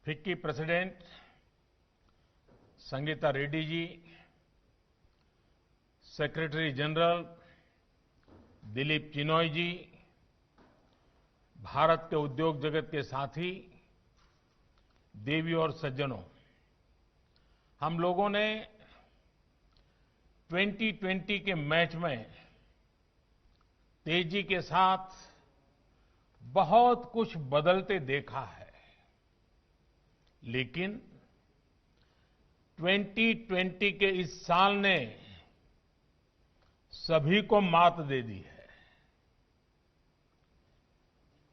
FICCI president Sangeeta Reddy ji, secretary general Dilip Chinoy जी, भारत के उद्योग जगत के साथी, देवियों और सज्जनों, हम लोगों ने 2020 के मैच में तेजी के साथ बहुत कुछ बदलते देखा है, लेकिन 2020 के इस साल ने सभी को मात दे दी है।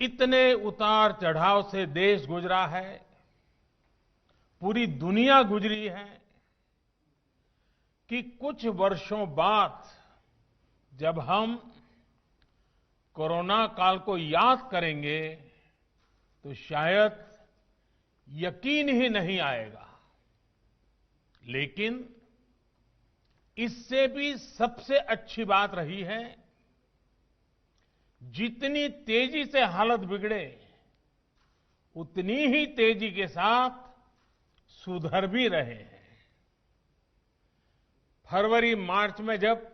इतने उतार चढ़ाव से देश गुजरा है, पूरी दुनिया गुजरी है कि कुछ वर्षों बाद जब हम कोरोना काल को याद करेंगे तो शायद यकीन ही नहीं आएगा। लेकिन इससे भी सबसे अच्छी बात रही है, जितनी तेजी से हालत बिगड़े उतनी ही तेजी के साथ सुधर भी रहे हैं। फरवरी मार्च में जब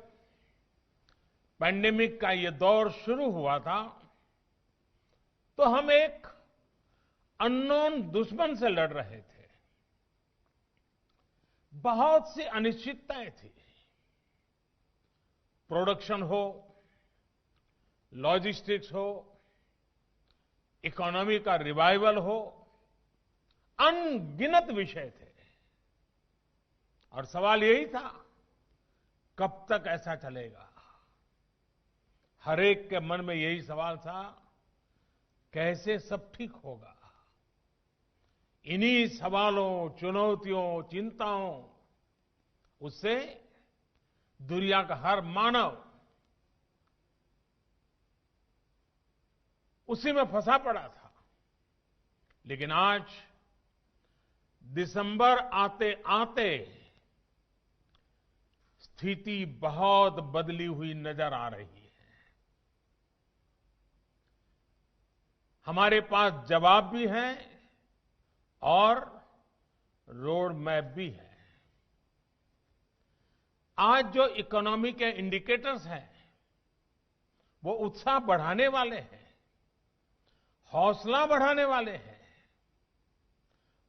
पैंडेमिक का ये दौर शुरू हुआ था तो हम एक अननोन दुश्मन से लड़ रहे थे। बहुत सी अनिश्चितताएं थी। प्रोडक्शन हो, लॉजिस्टिक्स हो, इकोनॉमी का रिवाइवल हो, अनगिनत विषय थे और सवाल यही था, कब तक ऐसा चलेगा। हर एक के मन में यही सवाल था, कैसे सब ठीक होगा। इन्हीं सवालों, चुनौतियों, चिंताओं उससे दुनिया का हर मानव उसी में फंसा पड़ा था। लेकिन आज दिसंबर आते आते स्थिति बहुत बदली हुई नजर आ रही है। हमारे पास जवाब भी है और रोड मैप भी है। आज जो इकोनॉमी के इंडिकेटर्स हैं वो उत्साह बढ़ाने वाले हैं, हौसला बढ़ाने वाले हैं।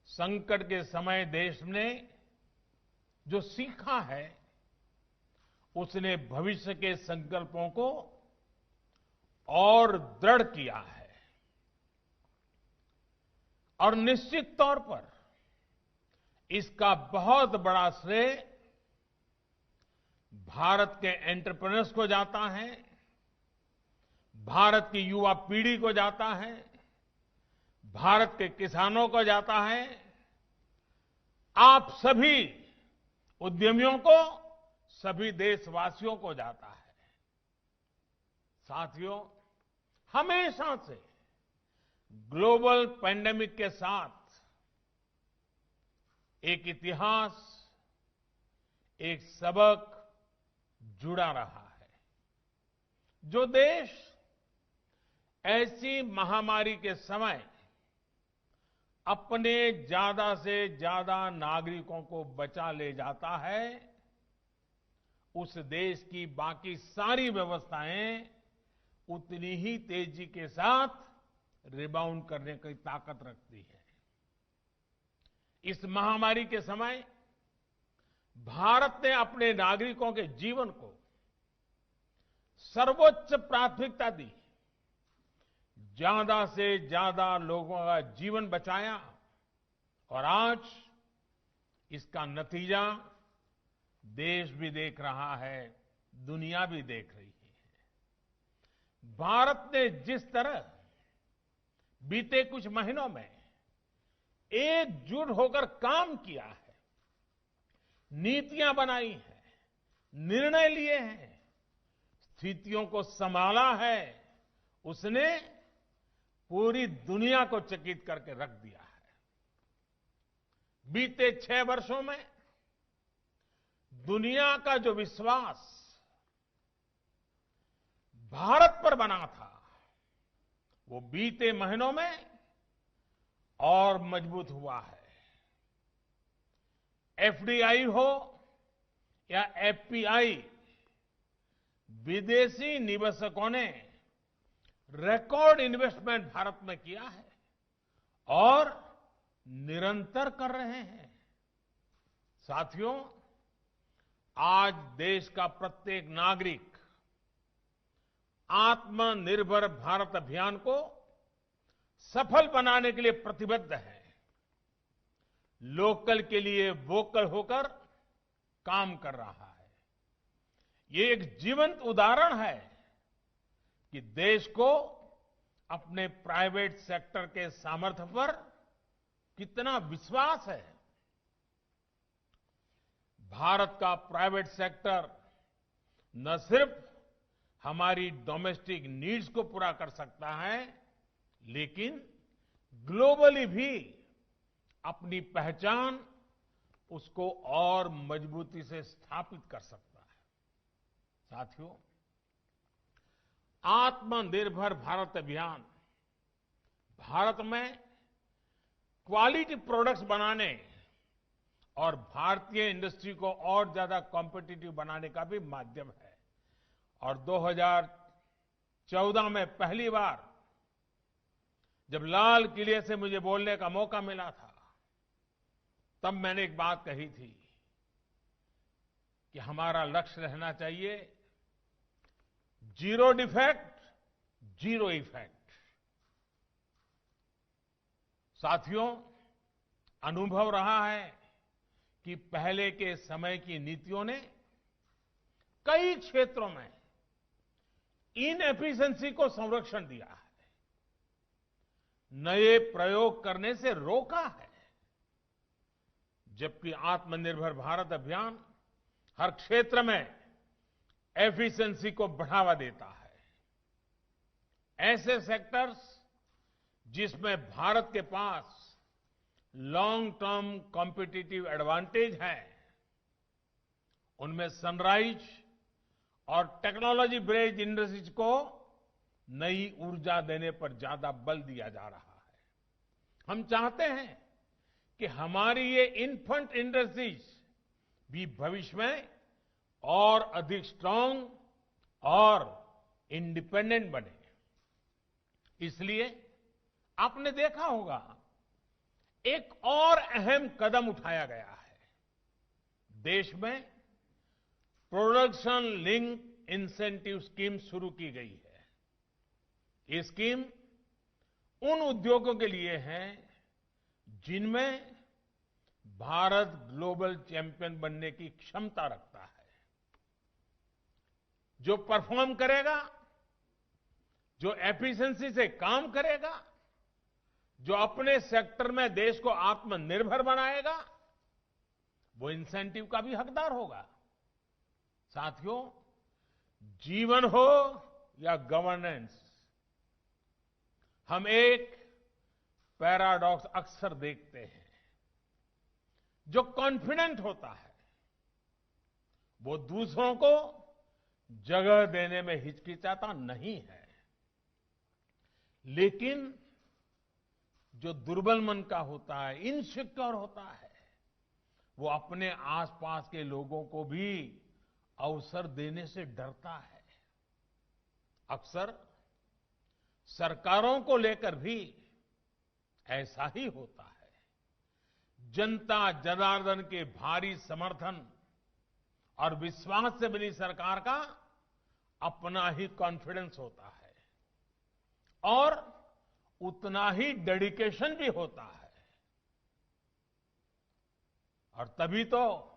संकट के समय देश ने जो सीखा है उसने भविष्य के संकल्पों को और दृढ़ किया है। और निश्चित तौर पर इसका बहुत बड़ा श्रेय भारत के एंटरप्रेन्योर्स को जाता है, भारत की युवा पीढ़ी को जाता है, भारत के किसानों को जाता है, आप सभी उद्यमियों को, सभी देशवासियों को जाता है। साथियों, हमेशा से ग्लोबल पैंडेमिक के साथ एक इतिहास, एक सबक जुड़ा रहा है। जो देश ऐसी महामारी के समय अपने ज्यादा से ज्यादा नागरिकों को बचा ले जाता है, उस देश की बाकी सारी व्यवस्थाएं उतनी ही तेजी के साथ रिबाउंड करने की ताकत रखती है। इस महामारी के समय भारत ने अपने नागरिकों के जीवन को सर्वोच्च प्राथमिकता दी, ज्यादा से ज्यादा लोगों का जीवन बचाया और आज इसका नतीजा देश भी देख रहा है, दुनिया भी देख रही है। भारत ने जिस तरह बीते कुछ महीनों में एकजुट होकर काम किया है, नीतियां बनाई हैं, निर्णय लिए हैं, स्थितियों को संभाला है, उसने पूरी दुनिया को चकित करके रख दिया है। बीते 6 वर्षों में दुनिया का जो विश्वास भारत पर बना था, वो बीते महीनों में और मजबूत हुआ है। एफडीआई हो या एफपीआई, विदेशी निवेशकों ने रिकॉर्ड इन्वेस्टमेंट भारत में किया है और निरंतर कर रहे हैं। साथियों, आज देश का प्रत्येक नागरिक आत्मनिर्भर भारत अभियान को सफल बनाने के लिए प्रतिबद्ध है। लोकल के लिए वोकल होकर काम कर रहा है। ये एक जीवंत उदाहरण है कि देश को अपने प्राइवेट सेक्टर के सामर्थ्य पर कितना विश्वास है। भारत का प्राइवेट सेक्टर न सिर्फ हमारी डोमेस्टिक नीड्स को पूरा कर सकता है, लेकिन ग्लोबली भी अपनी पहचान उसको और मजबूती से स्थापित कर सकता है। साथियों, आत्मनिर्भर भारत अभियान भारत में क्वालिटी प्रोडक्ट्स बनाने और भारतीय इंडस्ट्री को और ज्यादा कॉम्पिटिटिव बनाने का भी माध्यम है। और 2014 में पहली बार जब लाल किले से मुझे बोलने का मौका मिला था, तब मैंने एक बात कही थी कि हमारा लक्ष्य रहना चाहिए जीरो डिफेक्ट, जीरो इफेक्ट। साथियों, अनुभव रहा है कि पहले के समय की नीतियों ने कई क्षेत्रों में इनएफिशिएंसी को संरक्षण दिया है, नए प्रयोग करने से रोका है, जबकि आत्मनिर्भर भारत अभियान हर क्षेत्र में एफिशिएंसी को बढ़ावा देता है। ऐसे सेक्टर्स जिसमें भारत के पास लॉन्ग टर्म कॉम्पिटिटिव एडवांटेज है, उनमें सनराइज और टेक्नोलॉजी बेस्ड इंडस्ट्रीज को नई ऊर्जा देने पर ज्यादा बल दिया जा रहा है। हम चाहते हैं कि हमारी ये इन्फेंट इंडस्ट्रीज भी भविष्य में और अधिक स्ट्रांग और इंडिपेंडेंट बने। इसलिए आपने देखा होगा, एक और अहम कदम उठाया गया है। देश में प्रोडक्शन लिंक इंसेंटिव स्कीम शुरू की गई है। ये स्कीम उन उद्योगों के लिए है जिनमें भारत ग्लोबल चैंपियन बनने की क्षमता रखता है। जो परफॉर्म करेगा, जो एफिशिएंसी से काम करेगा, जो अपने सेक्टर में देश को आत्मनिर्भर बनाएगा, वो इंसेंटिव का भी हकदार होगा। साथियों, जीवन हो या गवर्नेंस, हम एक पैराडॉक्स अक्सर देखते हैं। जो कॉन्फिडेंट होता है वो दूसरों को जगह देने में हिचकिचाता नहीं है, लेकिन जो दुर्बल मन का होता है, इनसिक्योर होता है, वो अपने आसपास के लोगों को भी अवसर देने से डरता है। अक्सर सरकारों को लेकर भी ऐसा ही होता है। जनता जनार्दन के भारी समर्थन और विश्वास से बनी सरकार का अपना ही कॉन्फिडेंस होता है और उतना ही डेडिकेशन भी होता है। और तभी तो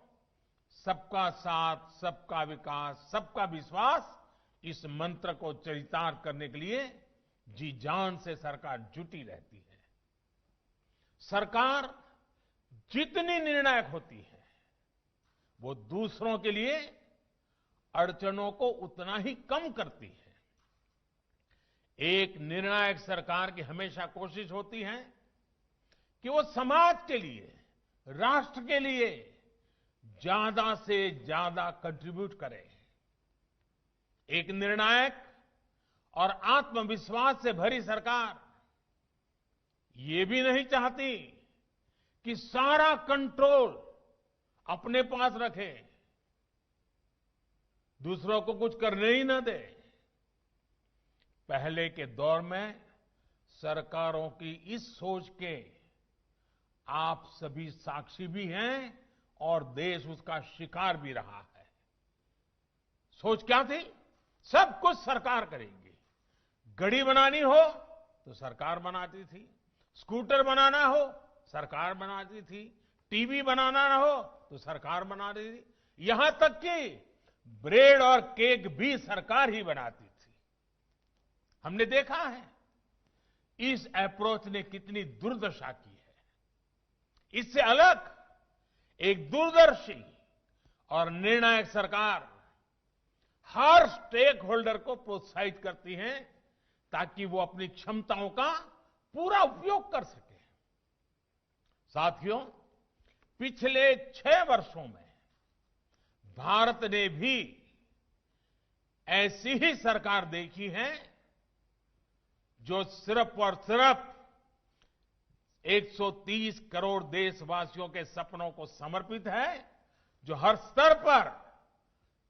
सबका साथ, सबका विकास, सबका विश्वास, इस मंत्र को चरितार्थ करने के लिए जी जान से सरकार जुटी रहती है। सरकार जितनी निर्णायक होती है, वो दूसरों के लिए अड़चनों को उतना ही कम करती है। एक निर्णायक सरकार की हमेशा कोशिश होती है कि वो समाज के लिए, राष्ट्र के लिए ज्यादा से ज्यादा कंट्रीब्यूट करे। एक निर्णायक और आत्मविश्वास से भरी सरकार ये भी नहीं चाहती कि सारा कंट्रोल अपने पास रखे, दूसरों को कुछ करने ही न दे। पहले के दौर में सरकारों की इस सोच के आप सभी साक्षी भी हैं और देश उसका शिकार भी रहा है। सोच क्या थी? सब कुछ सरकार करेगी। घड़ी बनानी हो तो सरकार बनाती थी, स्कूटर बनाना हो सरकार बनाती थी, टीवी बनाना ना हो तो सरकार बना रही थी, यहां तक कि ब्रेड और केक भी सरकार ही बनाती थी। हमने देखा है इस अप्रोच ने कितनी दुर्दशा की है। इससे अलग एक दूरदर्शी और निर्णायक सरकार हर स्टेक होल्डर को प्रोत्साहित करती है ताकि वो अपनी क्षमताओं का पूरा उपयोग कर सके। साथियों, पिछले 6 वर्षों में भारत ने भी ऐसी ही सरकार देखी है जो सिर्फ और सिर्फ 130 करोड़ देशवासियों के सपनों को समर्पित है, जो हर स्तर पर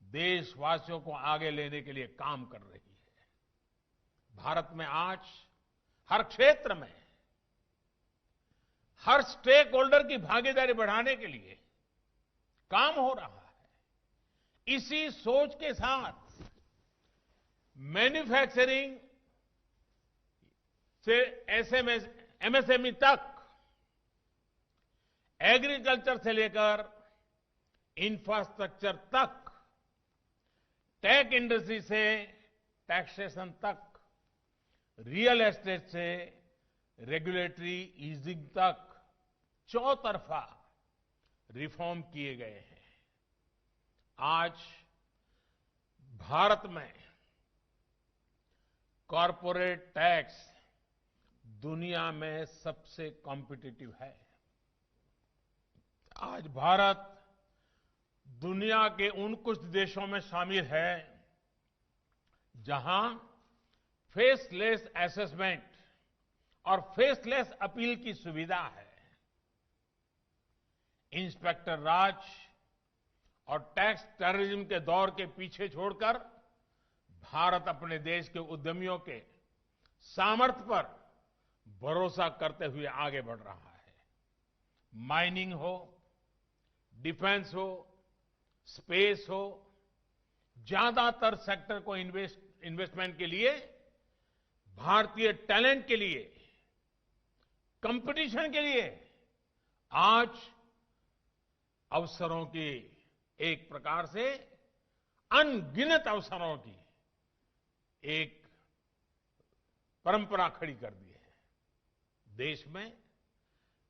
देशवासियों को आगे लेने के लिए काम कर रही है। भारत में आज हर क्षेत्र में हर स्टेक होल्डर की भागीदारी बढ़ाने के लिए काम हो रहा है। इसी सोच के साथ मैन्युफैक्चरिंग से एमएसएमई तक, एग्रीकल्चर से लेकर इंफ्रास्ट्रक्चर तक, टेक इंडस्ट्री से टैक्सेशन तक, रियल एस्टेट से रेगुलेटरी ईजिंग तक चौतरफा रिफॉर्म किए गए हैं। आज भारत में कॉरपोरेट टैक्स दुनिया में सबसे कॉम्पिटिटिव है। आज भारत दुनिया के उन कुछ देशों में शामिल है जहां फेसलेस असेसमेंट और फेसलेस अपील की सुविधा है। इंस्पेक्टर राज और टैक्स टेररिज्म के दौर के पीछे छोड़कर भारत अपने देश के उद्यमियों के सामर्थ्य पर भरोसा करते हुए आगे बढ़ रहा है। माइनिंग हो, डिफेंस हो, स्पेस हो, ज्यादातर सेक्टर को इन्वेस्टमेंट के लिए, भारतीय टैलेंट के लिए, कंपटीशन के लिए आज अवसरों की, एक प्रकार से अनगिनत अवसरों की एक परंपरा खड़ी कर दी है। देश में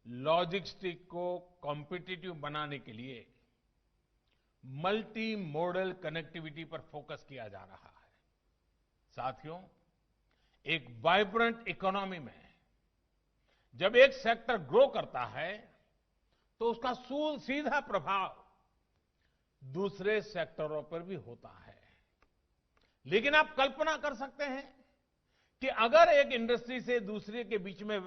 लॉजिस्टिक को कॉम्पिटिटिव बनाने के लिए मल्टी मॉडल कनेक्टिविटी पर फोकस किया जा रहा है। साथियों, एक वाइब्रेंट इकोनॉमी में जब एक सेक्टर ग्रो करता है तो उसका सीधा प्रभाव दूसरे सेक्टरों पर भी होता है। लेकिन आप कल्पना कर सकते हैं कि अगर एक इंडस्ट्री से दूसरे के बीच में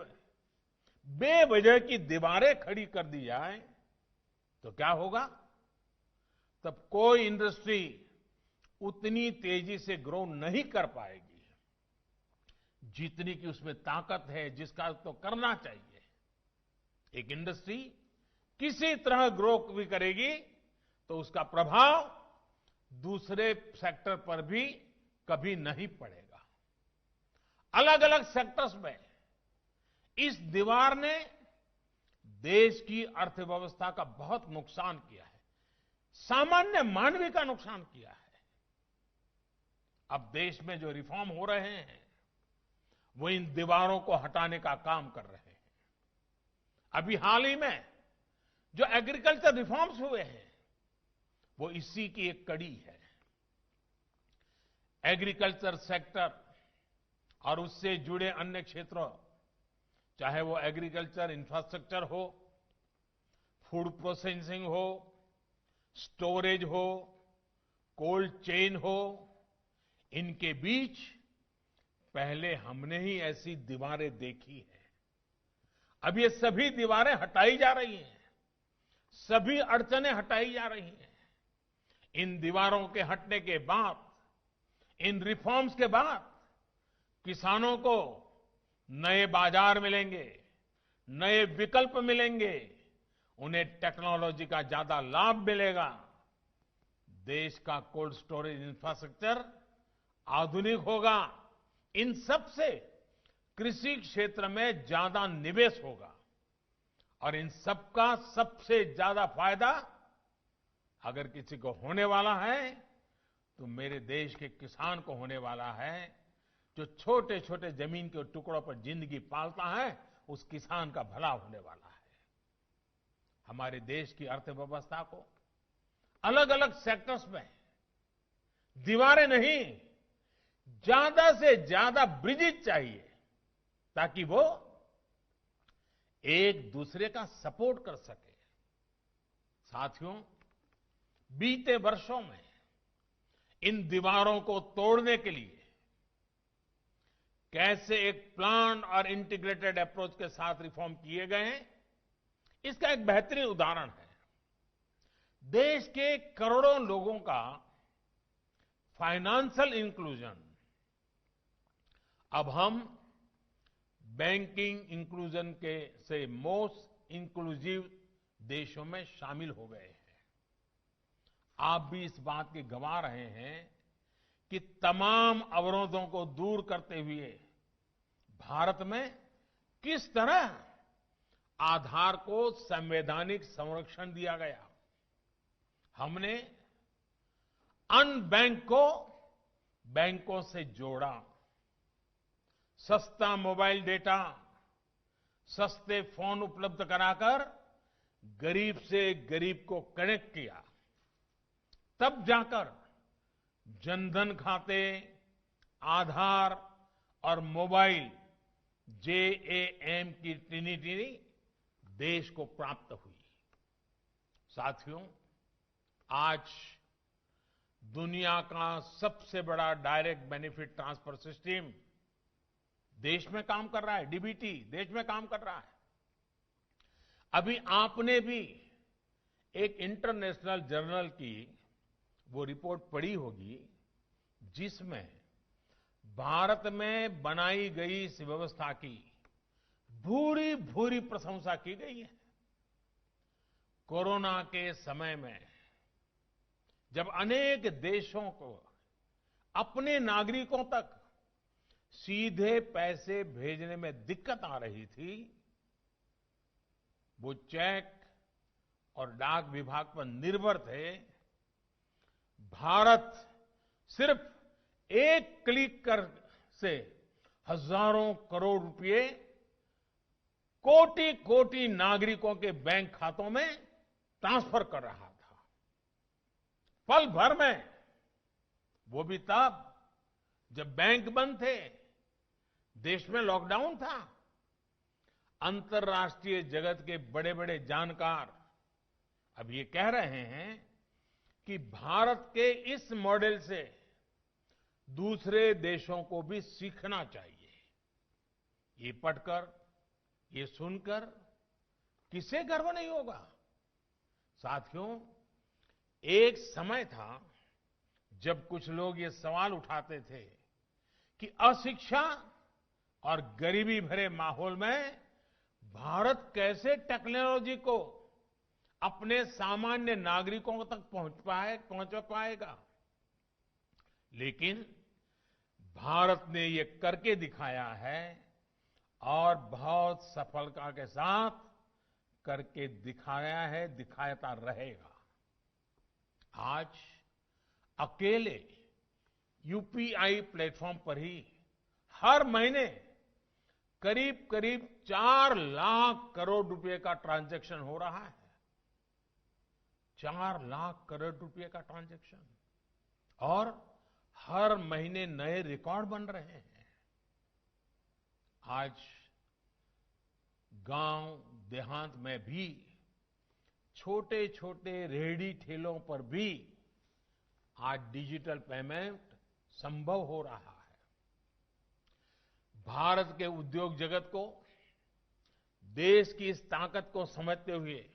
बेवजह की दीवारें खड़ी कर दी जाए तो क्या होगा? तब कोई इंडस्ट्री उतनी तेजी से ग्रो नहीं कर पाएगी जितनी की उसमें ताकत है, जिसका तो करना चाहिए। एक इंडस्ट्री किसी तरह ग्रो भी करेगी तो उसका प्रभाव दूसरे सेक्टर पर भी कभी नहीं पड़ेगा। अलग अलग सेक्टर्स में इस दीवार ने देश की अर्थव्यवस्था का बहुत नुकसान किया है, सामान्य मानवीय का नुकसान किया है। अब देश में जो रिफॉर्म हो रहे हैं वो इन दीवारों को हटाने का काम कर रहे हैं। अभी हाल ही में जो एग्रीकल्चर रिफॉर्म्स हुए हैं वो इसी की एक कड़ी है। एग्रीकल्चर सेक्टर और उससे जुड़े अन्य क्षेत्रों, चाहे वो एग्रीकल्चर इंफ्रास्ट्रक्चर हो, फूड प्रोसेसिंग हो, स्टोरेज हो, कोल्ड चेन हो, इनके बीच पहले हमने ही ऐसी दीवारें देखी है। अब ये सभी दीवारें हटाई जा रही हैं, सभी अड़चनें हटाई जा रही हैं। इन दीवारों के हटने के बाद, इन रिफॉर्म्स के बाद किसानों को नए बाजार मिलेंगे, नए विकल्प मिलेंगे, उन्हें टेक्नोलॉजी का ज्यादा लाभ मिलेगा। देश का कोल्ड स्टोरेज इंफ्रास्ट्रक्चर आधुनिक होगा। इन सब से कृषि क्षेत्र में ज्यादा निवेश होगा और इन सबका सबसे ज्यादा फायदा अगर किसी को होने वाला है तो मेरे देश के किसान को होने वाला है, जो छोटे छोटे जमीन के टुकड़ों पर जिंदगी पालता है, उस किसान का भला होने वाला है। हमारे देश की अर्थव्यवस्था को अलग अलग सेक्टर्स में दीवारें नहीं, ज्यादा से ज्यादा ब्रिजेज चाहिए ताकि वो एक दूसरे का सपोर्ट कर सके। साथियों, बीते वर्षों में इन दीवारों को तोड़ने के लिए कैसे एक प्लान और इंटीग्रेटेड अप्रोच के साथ रिफॉर्म किए गए हैं, इसका एक बेहतरीन उदाहरण है। देश के करोड़ों लोगों का फाइनेंशियल इंक्लूजन अब हम बैंकिंग इंक्लूजन के से मोस्ट इंक्लूसिव देशों में शामिल हो गए हैं। आप भी इस बात की गवाह रहे हैं कि तमाम अवरोधों को दूर करते हुए भारत में किस तरह आधार को संवैधानिक संरक्षण दिया गया। हमने अनबैंक को बैंकों से जोड़ा, सस्ता मोबाइल डेटा, सस्ते फोन उपलब्ध कराकर गरीब से गरीब को कनेक्ट किया। तब जाकर जनधन खाते, आधार और मोबाइल JAM की ट्रिनिटी देश को प्राप्त हुई। साथियों, आज दुनिया का सबसे बड़ा डायरेक्ट बेनिफिट ट्रांसफर सिस्टम देश में काम कर रहा है। DBT देश में काम कर रहा है। अभी आपने भी एक इंटरनेशनल जर्नल की वो रिपोर्ट पढ़ी होगी जिसमें भारत में बनाई गई इस व्यवस्था की भूरी भूरी प्रशंसा की गई है। कोरोना के समय में जब अनेक देशों को अपने नागरिकों तक सीधे पैसे भेजने में दिक्कत आ रही थी, वो चेक और डाक विभाग पर निर्भर थे। भारत सिर्फ एक क्लिक कर से हजारों करोड़ रुपए कोटि कोटि नागरिकों के बैंक खातों में ट्रांसफर कर रहा था, पल भर में। वो भी तब जब बैंक बंद थे, देश में लॉकडाउन था। अंतर्राष्ट्रीय जगत के बड़े बड़े जानकार अब ये कह रहे हैं कि भारत के इस मॉडल से दूसरे देशों को भी सीखना चाहिए। ये पढ़कर, ये सुनकर किसे गर्व नहीं होगा। साथियों, एक समय था जब कुछ लोग ये सवाल उठाते थे कि अशिक्षा और गरीबी भरे माहौल में भारत कैसे टेक्नोलॉजी को अपने सामान्य नागरिकों तक पहुंच पाएगा। लेकिन भारत ने ये करके दिखाया है और बहुत सफलता के साथ करके दिखाया है, दिखाता रहेगा। आज अकेले UPI प्लेटफॉर्म पर ही हर महीने करीब करीब 4 लाख करोड़ रुपए का ट्रांजैक्शन हो रहा है। 4 लाख करोड़ रुपए का ट्रांजैक्शन, और हर महीने नए रिकॉर्ड बन रहे हैं। आज गांव देहात में भी छोटे छोटे रेहड़ी ठेलों पर भी आज डिजिटल पेमेंट संभव हो रहा है। भारत के उद्योग जगत को देश की इस ताकत को समझते हुए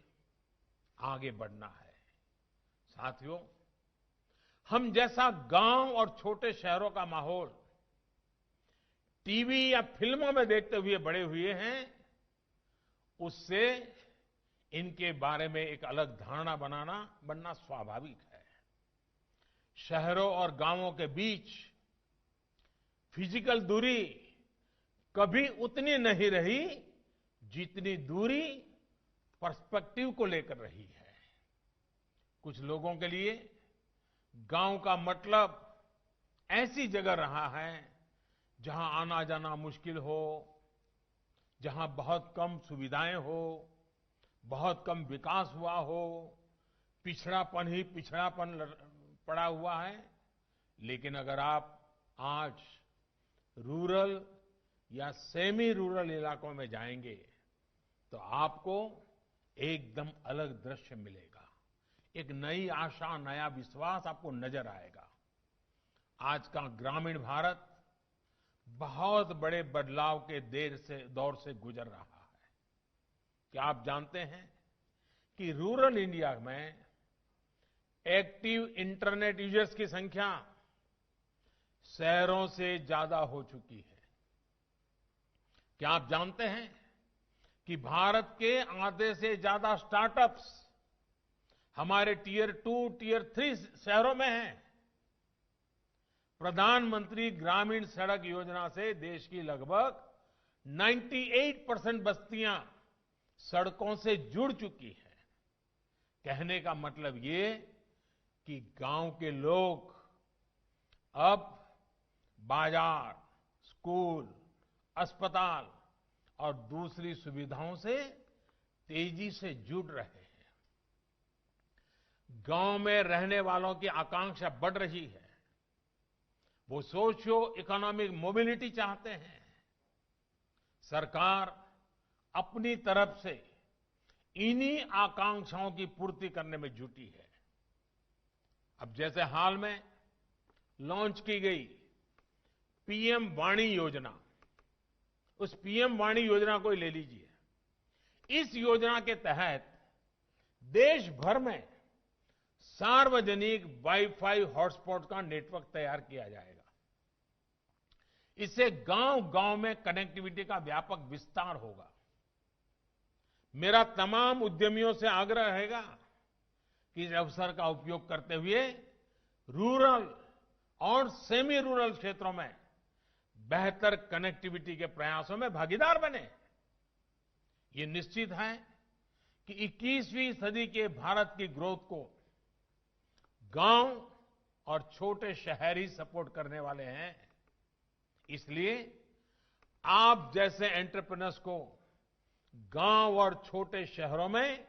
आगे बढ़ना है। साथियों, हम जैसा गांव और छोटे शहरों का माहौल टीवी या फिल्मों में देखते हुए बड़े हुए हैं, उससे इनके बारे में एक अलग धारणा बनना स्वाभाविक है। शहरों और गांवों के बीच फिजिकल दूरी कभी उतनी नहीं रही जितनी दूरी पर्सपेक्टिव को लेकर रही है। कुछ लोगों के लिए गांव का मतलब ऐसी जगह रहा है जहां आना जाना मुश्किल हो, जहां बहुत कम सुविधाएं हो, बहुत कम विकास हुआ हो, पिछड़ापन ही पिछड़ापन पड़ा हुआ है। लेकिन अगर आप आज रूरल या सेमी रूरल इलाकों में जाएंगे तो आपको एकदम अलग दृश्य मिलेगा। एक नई आशा, नया विश्वास आपको नजर आएगा। आज का ग्रामीण भारत बहुत बड़े बदलाव के दौर से गुजर रहा है। क्या आप जानते हैं कि रूरल इंडिया में एक्टिव इंटरनेट यूजर्स की संख्या शहरों से ज्यादा हो चुकी है? क्या आप जानते हैं कि भारत के आधे से ज्यादा स्टार्टअप्स हमारे टियर 2, टियर 3 शहरों में हैं? प्रधानमंत्री ग्रामीण सड़क योजना से देश की लगभग 98% बस्तियां सड़कों से जुड़ चुकी है। कहने का मतलब ये कि गांव के लोग अब बाजार, स्कूल, अस्पताल और दूसरी सुविधाओं से तेजी से जुड़ रहे हैं। गांव में रहने वालों की आकांक्षा बढ़ रही है। वो सोशियो इकोनॉमिक मोबिलिटी चाहते हैं। सरकार अपनी तरफ से इन्हीं आकांक्षाओं की पूर्ति करने में जुटी है। अब जैसे हाल में लॉन्च की गई पीएम वाणी योजना, उस पीएम वाणी योजना को ले लीजिए। इस योजना के तहत देश भर में सार्वजनिक वाईफाई हॉटस्पॉट का नेटवर्क तैयार किया जाएगा। इससे गांव-गांव में कनेक्टिविटी का व्यापक विस्तार होगा। मेरा तमाम उद्यमियों से आग्रह रहेगा कि इस अवसर का उपयोग करते हुए रूरल और सेमी रूरल क्षेत्रों में बेहतर कनेक्टिविटी के प्रयासों में भागीदार बने। ये निश्चित है कि 21वीं सदी के भारत की ग्रोथ को गांव और छोटे शहर ही सपोर्ट करने वाले हैं। इसलिए आप जैसे एंटरप्रेन्योर्स को गांव और छोटे शहरों में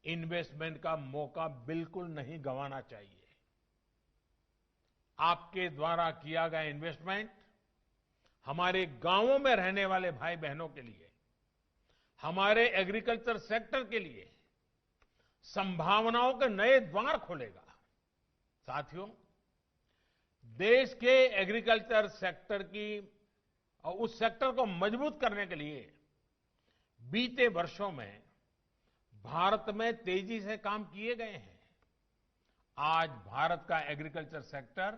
इन्वेस्टमेंट का मौका बिल्कुल नहीं गंवाना चाहिए। आपके द्वारा किया गया इन्वेस्टमेंट हमारे गांवों में रहने वाले भाई बहनों के लिए, हमारे एग्रीकल्चर सेक्टर के लिए संभावनाओं के नए द्वार खोलेगा। साथियों, देश के एग्रीकल्चर सेक्टर की और उस सेक्टर को मजबूत करने के लिए बीते वर्षों में भारत में तेजी से काम किए गए हैं। आज भारत का एग्रीकल्चर सेक्टर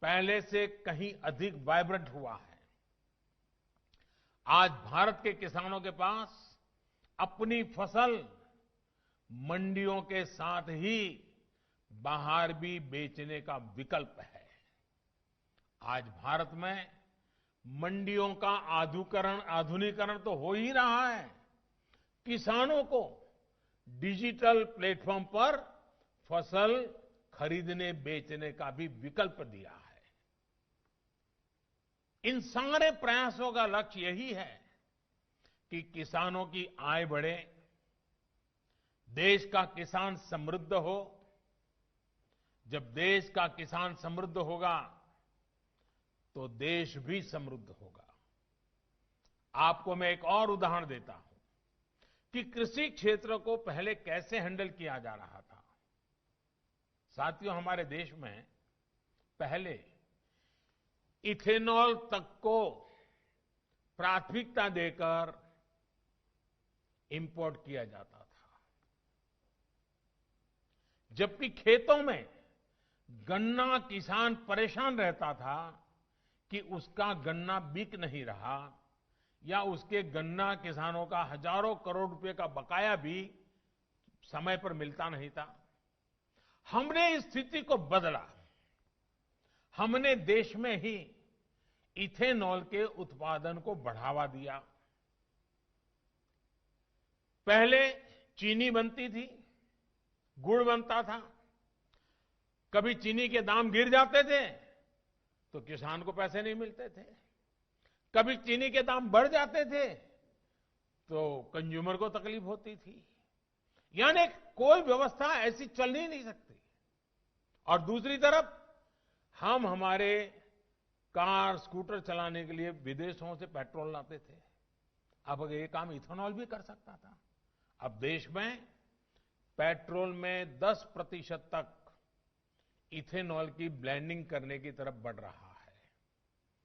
पहले से कहीं अधिक वाइब्रेंट हुआ है। आज भारत के किसानों के पास अपनी फसल मंडियों के साथ ही बाहर भी बेचने का विकल्प है। आज भारत में मंडियों का आधुनिकीकरण तो हो ही रहा है। किसानों को डिजिटल प्लेटफॉर्म पर फसल खरीदने बेचने का भी विकल्प दिया है। इन सारे प्रयासों का लक्ष्य यही है कि किसानों की आय बढ़े, देश का किसान समृद्ध हो। जब देश का किसान समृद्ध होगा तो देश भी समृद्ध होगा। आपको मैं एक और उदाहरण देता हूं कि कृषि क्षेत्र को पहले कैसे हैंडल किया जा रहा था। साथियों, हमारे देश में पहले इथेनॉल तक को प्राथमिकता देकर इंपोर्ट किया जाता था, जबकि खेतों में गन्ना किसान परेशान रहता था कि उसका गन्ना बिक नहीं रहा या उसके गन्ना किसानों का हजारों करोड़ रुपए का बकाया भी समय पर मिलता नहीं था। हमने इस स्थिति को बदला। हमने देश में ही इथेनॉल के उत्पादन को बढ़ावा दिया। पहले चीनी बनती थी, गुड़ बनता था। कभी चीनी के दाम गिर जाते थे तो किसान को पैसे नहीं मिलते थे, कभी चीनी के दाम बढ़ जाते थे तो कंज्यूमर को तकलीफ होती थी। यानी कोई व्यवस्था ऐसी चल ही नहीं सकती। और दूसरी तरफ हम हमारे कार स्कूटर चलाने के लिए विदेशों से पेट्रोल लाते थे। अब ये काम इथेनॉल भी कर सकता था। अब देश में पेट्रोल में 10% तक इथेनॉल की ब्लेंडिंग करने की तरफ बढ़ रहा है।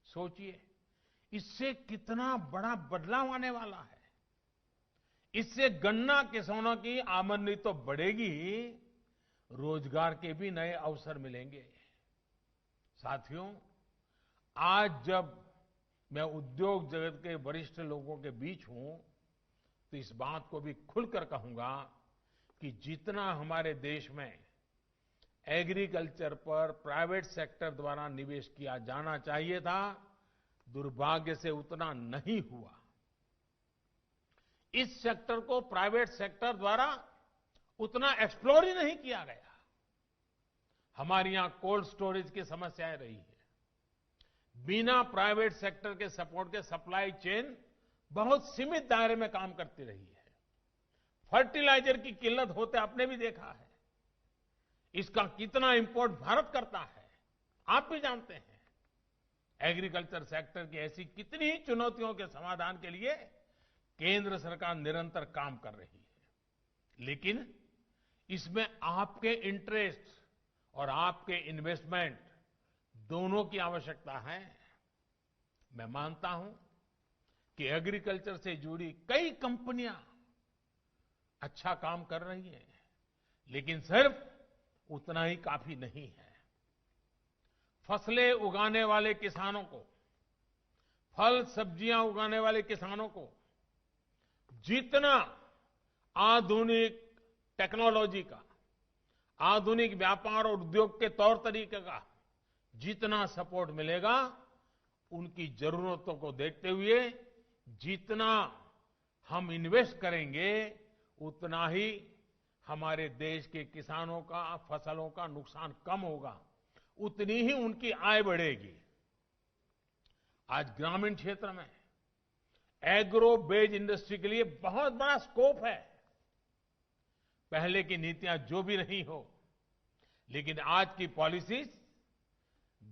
सोचिए, इससे कितना बड़ा बदलाव आने वाला है। इससे गन्ना किसानों की आमदनी तो बढ़ेगी ही, रोजगार के भी नए अवसर मिलेंगे। साथियों, आज जब मैं उद्योग जगत के वरिष्ठ लोगों के बीच हूं तो इस बात को भी खुलकर कहूंगा कि जितना हमारे देश में एग्रीकल्चर पर प्राइवेट सेक्टर द्वारा निवेश किया जाना चाहिए था, दुर्भाग्य से उतना नहीं हुआ। इस सेक्टर को प्राइवेट सेक्टर द्वारा उतना एक्सप्लोर ही नहीं किया गया। हमारे यहां कोल्ड स्टोरेज की समस्याएं रही है। बिना प्राइवेट सेक्टर के सपोर्ट के सप्लाई चेन बहुत सीमित दायरे में काम करती रही है। फर्टिलाइजर की किल्लत होते आपने भी देखा है। इसका कितना इंपोर्ट भारत करता है, आप भी जानते हैं। एग्रीकल्चर सेक्टर की ऐसी कितनी ही चुनौतियों के समाधान के लिए केंद्र सरकार निरंतर काम कर रही है। लेकिन इसमें आपके इंटरेस्ट और आपके इन्वेस्टमेंट दोनों की आवश्यकता है। मैं मानता हूं कि एग्रीकल्चर से जुड़ी कई कंपनियां अच्छा काम कर रही हैं, लेकिन सिर्फ उतना ही काफी नहीं है। फसलें उगाने वाले किसानों को, फल सब्जियां उगाने वाले किसानों को जितना आधुनिक टेक्नोलॉजी का, आधुनिक व्यापार और उद्योग के तौर तरीके का जितना सपोर्ट मिलेगा, उनकी जरूरतों को देखते हुए जितना हम इन्वेस्ट करेंगे, उतना ही हमारे देश के किसानों का, फसलों का नुकसान कम होगा, उतनी ही उनकी आय बढ़ेगी। आज ग्रामीण क्षेत्र में एग्रो बेस्ड इंडस्ट्री के लिए बहुत बड़ा स्कोप है। पहले की नीतियां जो भी रही हो, लेकिन आज की पॉलिसीज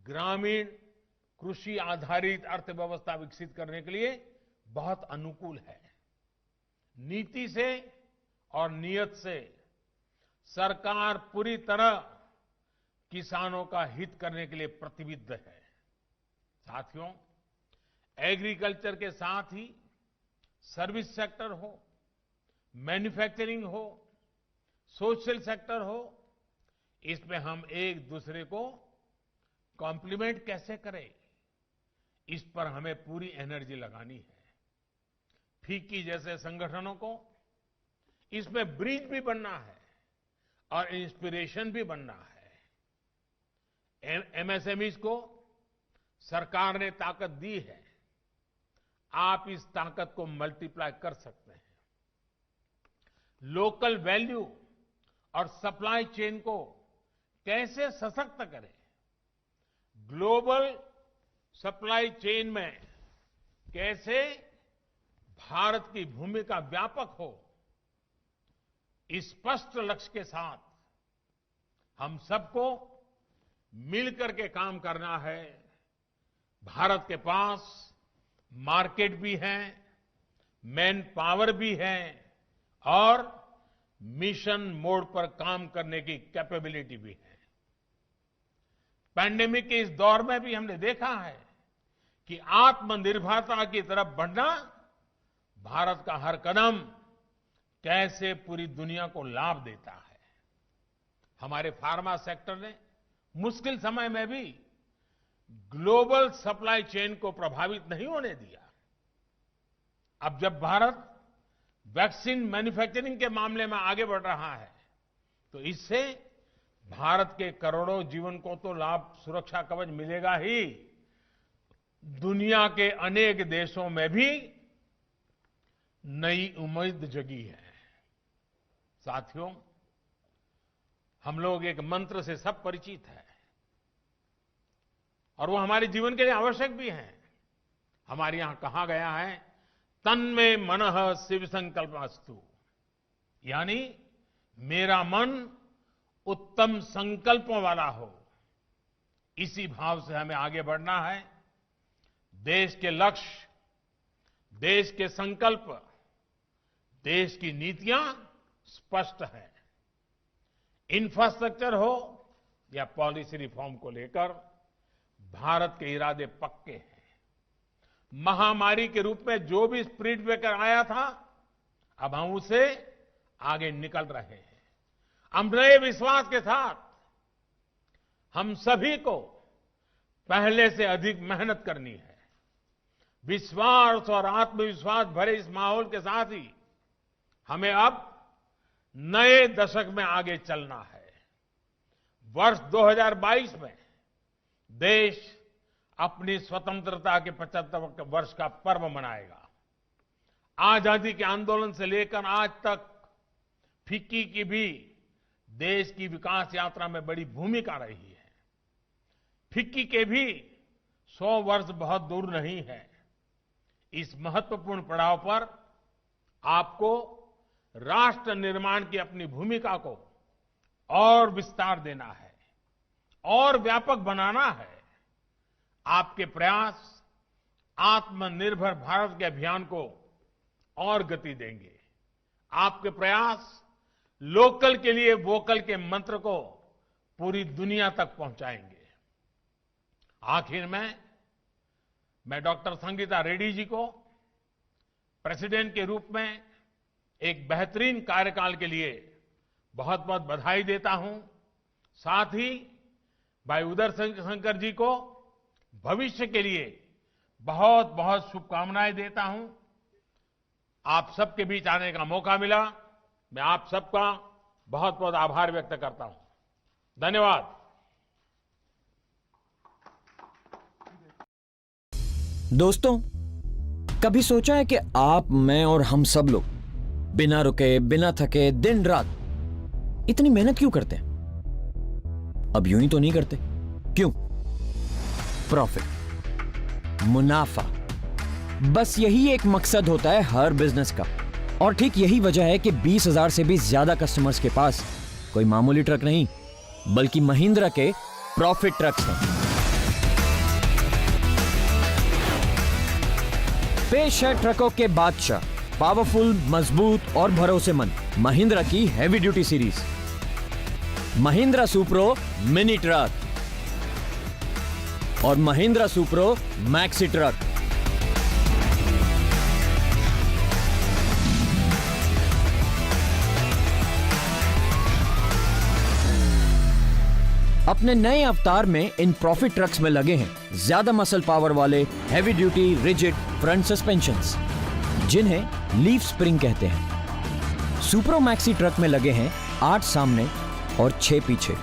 ग्रामीण कृषि आधारित अर्थव्यवस्था विकसित करने के लिए बहुत अनुकूल है। नीति से और नियत से सरकार पूरी तरह किसानों का हित करने के लिए प्रतिबद्ध है। साथियों, एग्रीकल्चर के साथ ही सर्विस सेक्टर हो, मैन्युफैक्चरिंग हो, सोशल सेक्टर हो, इसमें हम एक दूसरे को कॉम्प्लीमेंट कैसे करें, इस पर हमें पूरी एनर्जी लगानी है। फिक्की जैसे संगठनों को इसमें ब्रिज भी बनना है और इंस्पिरेशन भी बनना है। एमएसएमईज को सरकार ने ताकत दी है, आप इस ताकत को मल्टीप्लाई कर सकते हैं। लोकल वैल्यू और सप्लाई चेन को कैसे सशक्त करें, ग्लोबल सप्लाई चेन में कैसे भारत की भूमिका व्यापक हो, इस स्पष्ट लक्ष्य के साथ हम सबको मिलकर के काम करना है। भारत के पास मार्केट भी है, मैन पावर भी है और मिशन मोड पर काम करने की कैपेबिलिटी भी है। पैंडेमिक के इस दौर में भी हमने देखा है कि आत्मनिर्भरता की तरफ बढ़ना भारत का हर कदम कैसे पूरी दुनिया को लाभ देता है। हमारे फार्मा सेक्टर ने मुश्किल समय में भी ग्लोबल सप्लाई चेन को प्रभावित नहीं होने दिया। अब जब भारत वैक्सीन मैन्युफैक्चरिंग के मामले में आगे बढ़ रहा है, तो इससे भारत के करोड़ों जीवन को तो लाभ, सुरक्षा कवच मिलेगा ही, दुनिया के अनेक देशों में भी नई उम्मीद जगी है। साथियों, हम लोग एक मंत्र से सब परिचित है और वो हमारे जीवन के लिए आवश्यक भी है। हमारे यहां कहा गया है, तन्मे मनः शिव संकल्पमस्तु, यानी मेरा मन उत्तम संकल्पों वाला हो। इसी भाव से हमें आगे बढ़ना है। देश के लक्ष्य, देश के संकल्प, देश की नीतियां स्पष्ट हैं। इंफ्रास्ट्रक्चर हो या पॉलिसी रिफॉर्म को लेकर भारत के इरादे पक्के हैं। महामारी के रूप में जो भी स्पिरिट लेकर आया था, अब हम उसे आगे निकल रहे हैं। हम नए विश्वास के साथ हम सभी को पहले से अधिक मेहनत करनी है। विश्वास और आत्मविश्वास भरे इस माहौल के साथ ही हमें अब नए दशक में आगे चलना है। वर्ष 2022 में देश अपनी स्वतंत्रता के 75 वर्ष का पर्व मनाएगा। आजादी के आंदोलन से लेकर आज तक फिक्की की भी देश की विकास यात्रा में बड़ी भूमिका रही है। फिक्की के भी 100 वर्ष बहुत दूर नहीं है। इस महत्वपूर्ण पड़ाव पर आपको राष्ट्र निर्माण की अपनी भूमिका को और विस्तार देना है और व्यापक बनाना है। आपके प्रयास आत्मनिर्भर भारत के अभियान को और गति देंगे। आपके प्रयास लोकल के लिए वोकल के मंत्र को पूरी दुनिया तक पहुंचाएंगे। आखिर में मैं डॉक्टर संगीता रेड्डी जी को प्रेसिडेंट के रूप में एक बेहतरीन कार्यकाल के लिए बहुत बहुत बधाई देता हूं। साथ ही भाई उदय शंकर जी को भविष्य के लिए बहुत बहुत शुभकामनाएं देता हूं। आप सबके बीच आने का मौका मिला, मैं आप सबका बहुत बहुत आभार व्यक्त करता हूं। धन्यवाद। दोस्तों, कभी सोचा है कि आप, मैं और हम सब लोग बिना रुके, बिना थके, दिन रात इतनी मेहनत क्यों करते हैं? अब यूं ही तो नहीं करते। क्यों? प्रॉफिट, मुनाफा, बस यही एक मकसद होता है हर बिजनेस का। और ठीक यही वजह है कि 20,000 से भी ज्यादा कस्टमर्स के पास कोई मामूली ट्रक नहीं, बल्कि महिंद्रा के प्रॉफिट ट्रक्स हैं। पेश है ट्रकों के बादशाह, पावरफुल, मजबूत और भरोसेमंद महिंद्रा की heavy duty series, Mahindra Supro mini truck और महिंद्रा सुप्रो मैक्सी ट्रक। अपने नए अवतार में इन प्रॉफिट ट्रक्स में लगे हैं ज्यादा मसल पावर वाले heavy duty rigid front suspensions, जिन्हें लीफ स्प्रिंग कहते हैं। सुप्रो मैक्सी ट्रक में लगे हैं 8 सामने और 6 पीछे,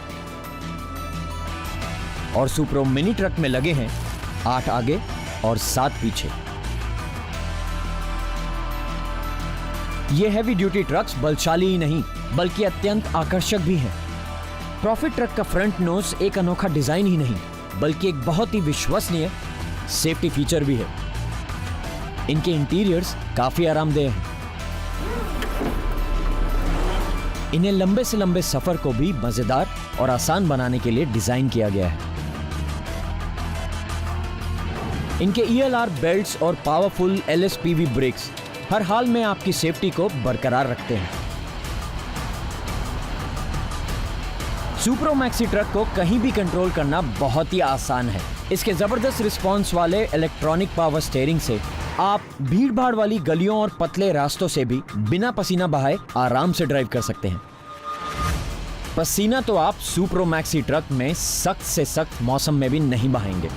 और सुप्रो मिनी ट्रक में लगे हैं 8 आगे और 7 पीछे। ये हैवी ड्यूटी ट्रक्स बलशाली ही नहीं, बल्कि अत्यंत आकर्षक भी हैं। प्रॉफिट ट्रक का फ्रंट नोज एक अनोखा डिजाइन ही नहीं, बल्कि एक बहुत ही विश्वसनीय सेफ्टी फीचर भी है। इनके इंटीरियर्स काफी आरामदेह हैं। इन्हें लंबे से लंबे सफर को भी मजेदार और आसान बनाने के लिए डिजाइन किया गया है। इनके ELR बेल्ट्स और पावरफुल LSPV ब्रेक्स हर हाल में आपकी सेफ्टी को बरकरार रखते हैं। सुप्रो मैक्सी ट्रक को कहीं भी कंट्रोल करना बहुत ही आसान है। इसके जबरदस्त रिस्पॉन्स वाले इलेक्ट्रॉनिक पावर स्टीयरिंग से आप भीड़-भाड़ वाली गलियों और पतले रास्तों से भी बिना पसीना बहाए आराम से ड्राइव कर सकते हैं। पसीना तो आप सुप्रो मैक्सी ट्रक में सख्त से सख्त मौसम में भी नहीं बहाएंगे,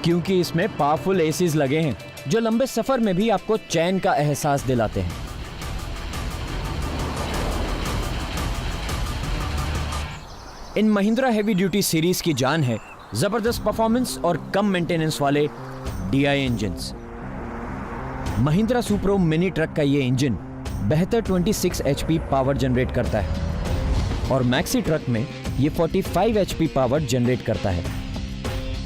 क्योंकि इसमें पावरफुल एसीज लगे हैं जो लंबे सफर में भी आपको चैन का एहसास दिलाते हैं। इन महिंद्रा हेवी ड्यूटी सीरीज की जान है जबरदस्त परफॉर्मेंस और कम मेंटेनेंस वाले DI engines. Mahindra Supro mini truck का ये इंजन बेहतर 26 HP पावर जनरेट करता है और मैक्सी ट्रक में ये 45 HP पावर जनरेट करता है।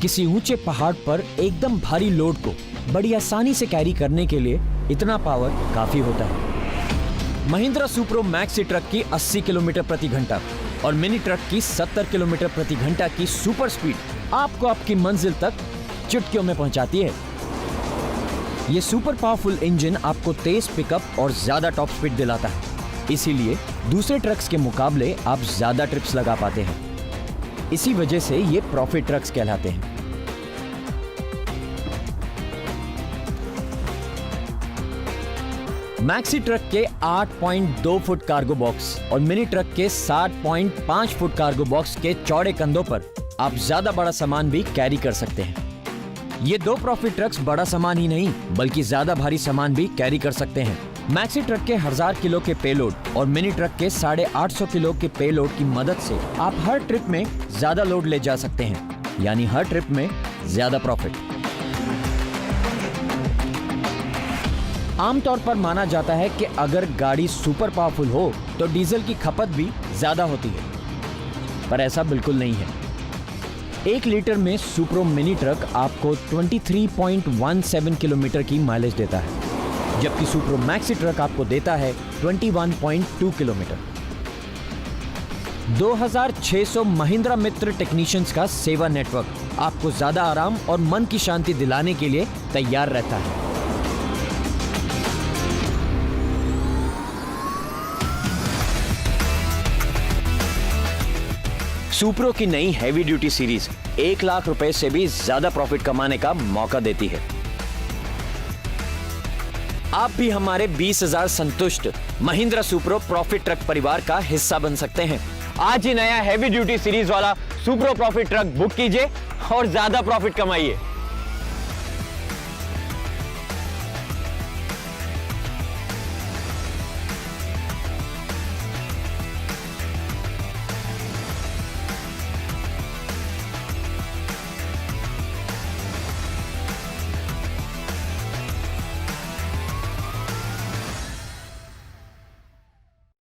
किसी ऊंचे पहाड़ पर एकदम भारी लोड को बड़ी आसानी से कैरी करने के लिए इतना पावर काफी होता है। महिंद्रा सुप्रो मैक्सी ट्रक की 80 किलोमीटर प्रति घंटा और मिनी ट्रक की 70 किलोमीटर प्रति घंटा की सुपर स्पीड आपको आपकी मंजिल तक चुटकियों में पहुंचाती है। ये सुपर पावरफुल इंजन आपको तेज पिकअप और ज्यादा टॉप स्पीड दिलाता है, इसीलिए दूसरे ट्रक्स के मुकाबले आप ज्यादा ट्रिप्स लगा पाते हैं। इसी वजह से ये प्रॉफिट ट्रक्स कहलाते हैं। मैक्सी ट्रक के 8.2 फुट कार्गो बॉक्स और मिनी ट्रक के 60.5 फुट कार्गो बॉक्स के चौड़े कंधों पर आप ज्यादा बड़ा सामान भी कैरी कर सकते हैं। ये दो प्रॉफिट ट्रक्स बड़ा सामान ही नहीं बल्कि ज्यादा भारी सामान भी कैरी कर सकते हैं। मैक्सी ट्रक के 1000 किलो के पेलोड और मिनी ट्रक के 850 किलो के पेलोड की मदद से आप हर ट्रिप में ज्यादा लोड ले जा सकते हैं, यानी हर ट्रिप में ज्यादा प्रॉफिट। आमतौर पर माना जाता है कि अगर गाड़ी सुपर पावरफुल हो तो डीजल की खपत भी ज्यादा होती है, पर ऐसा बिल्कुल नहीं है। 1 लीटर में सुप्रो मिनी ट्रक आपको 23.17 किलोमीटर की माइलेज देता है, जबकि सुप्रो मैक्सी ट्रक आपको देता है 21.2 किलोमीटर। 2600 महिंद्रा मित्र टेक्नीशियंस का सेवा नेटवर्क आपको ज्यादा आराम और मन की शांति दिलाने के लिए तैयार रहता है। सुप्रो की नई हैवी ड्यूटी सीरीज 1 लाख रुपए से भी ज्यादा प्रॉफिट कमाने का मौका देती है। आप भी हमारे 20,000 संतुष्ट महिंद्रा सुप्रो प्रॉफिट ट्रक परिवार का हिस्सा बन सकते हैं। आज ही नया हैवी ड्यूटी सीरीज वाला सुप्रो प्रॉफिट ट्रक बुक कीजिए और ज्यादा प्रॉफिट कमाइए।